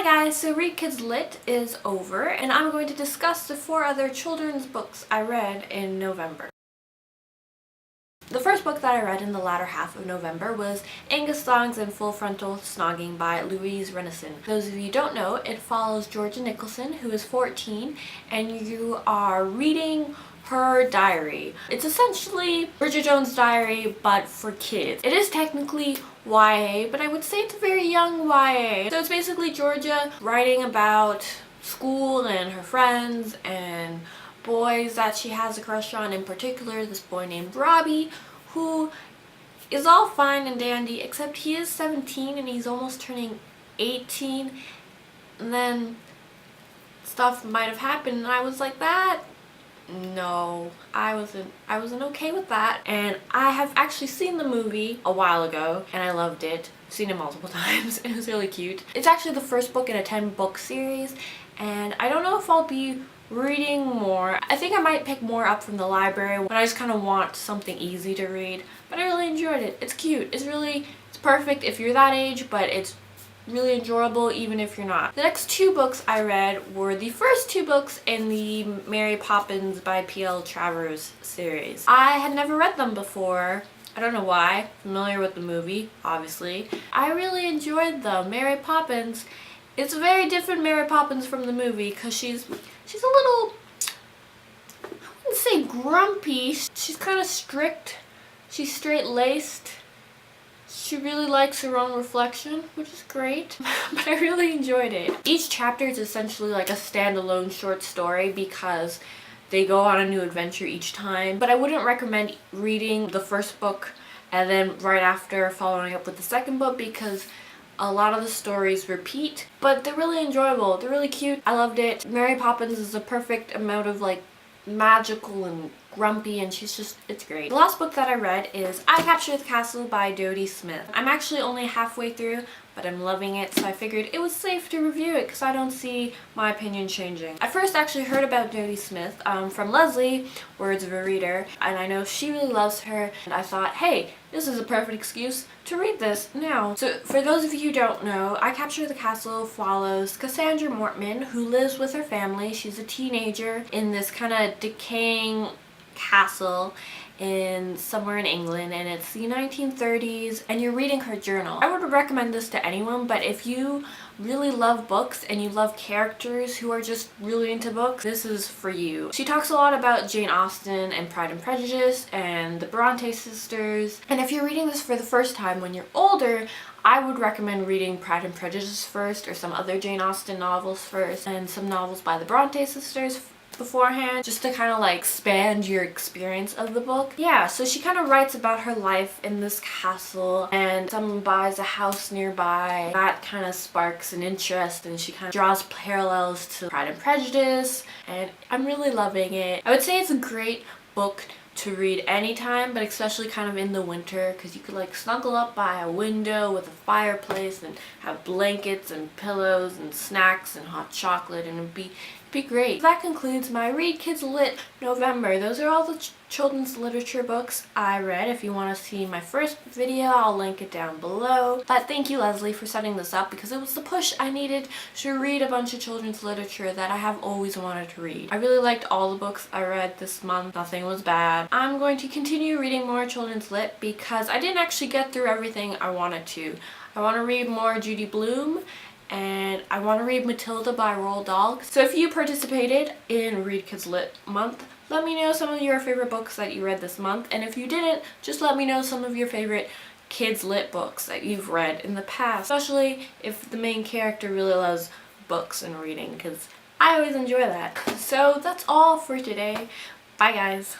Hi guys, so Read Kids Lit is over and I'm going to discuss the 4 other children's books I read in November. The first book that I read in the latter half of November was Angus, Thongs, and Full-Frontal Snogging by Louise Rennison. For those of you who don't know, it follows Georgia Nicholson, who is 14, and you are reading her diary. It's essentially Bridget Jones' diary, but for kids. It is technically YA, but I would say it's a very young YA. So it's basically Georgia writing about school and her friends and boys that she has a crush on, in particular this boy named Robbie, who is all fine and dandy, except he is 17 and he's almost turning 18, and then stuff might have happened and I was like, that no, I wasn't okay with that. And I have actually seen the movie a while ago and I loved it. I've seen it multiple times. It was really cute. It's actually the first book in a 10-book series, and I don't know if I'll be reading more. I think I might pick more up from the library when I just kind of want something easy to read, but I really enjoyed it. It's cute. It's perfect if you're that age, but it's really enjoyable even if you're not. The next 2 books I read were the first 2 books in the Mary Poppins by P.L. Travers series. I had never read them before. I don't know why. Familiar with the movie, obviously. I really enjoyed them. Mary Poppins, it's a very different Mary Poppins from the movie because she's a little, I wouldn't say grumpy. She's kind of strict. She's straight-laced. She really likes her own reflection, which is great, but I really enjoyed it. Each chapter is essentially like a standalone short story because they go on a new adventure each time, but I wouldn't recommend reading the first book and then right after following up with the second book because a lot of the stories repeat, but they're really enjoyable. They're really cute. I loved it. Mary Poppins is a perfect amount of like magical and grumpy, and it's great. The last book that I read is I Captured the Castle by Dodie Smith. I'm actually only halfway through, but I'm loving it, so I figured it was safe to review it because I don't see my opinion changing. I first actually heard about Dodie Smith from Leslie, Words of a Reader, and I know she really loves her, and I thought, hey, this is a perfect excuse to read this now. So for those of you who don't know, I Captured the Castle follows Cassandra Mortman, who lives with her family. She's a teenager in this kind of decaying castle somewhere in England, and it's the 1930s, and you're reading her journal. I would recommend this to anyone, but if you really love books and you love characters who are just really into books, this is for you. She talks a lot about Jane Austen and Pride and Prejudice and the Bronte sisters, and if you're reading this for the first time when you're older, I would recommend reading Pride and Prejudice first, or some other Jane Austen novels first, and some novels by the Bronte sisters beforehand, just to kind of like expand your experience of the book. Yeah, so she kind of writes about her life in this castle, and someone buys a house nearby. That kind of sparks an interest, and she kind of draws parallels to Pride and Prejudice, and I'm really loving it. I would say it's a great book to read anytime, but especially kind of in the winter, because you could like snuggle up by a window with a fireplace and have blankets and pillows and snacks and hot chocolate, and it'd be great. That concludes my Read Kids Lit November. Those are all the children's literature books I read. If you want to see my first video, I'll link it down below. But thank you, Leslie, for setting this up because it was the push I needed to read a bunch of children's literature that I have always wanted to read. I really liked all the books I read this month. Nothing was bad. I'm going to continue reading more children's lit because I didn't actually get through everything I wanted to. I want to read more Judy Blume, and I want to read Matilda by Roald Dahl. So if you participated in Read Kids Lit month, let me know some of your favorite books that you read this month, and if you didn't, just let me know some of your favorite kids lit books that you've read in the past, especially if the main character really loves books and reading, because I always enjoy that. So that's all for today. Bye guys.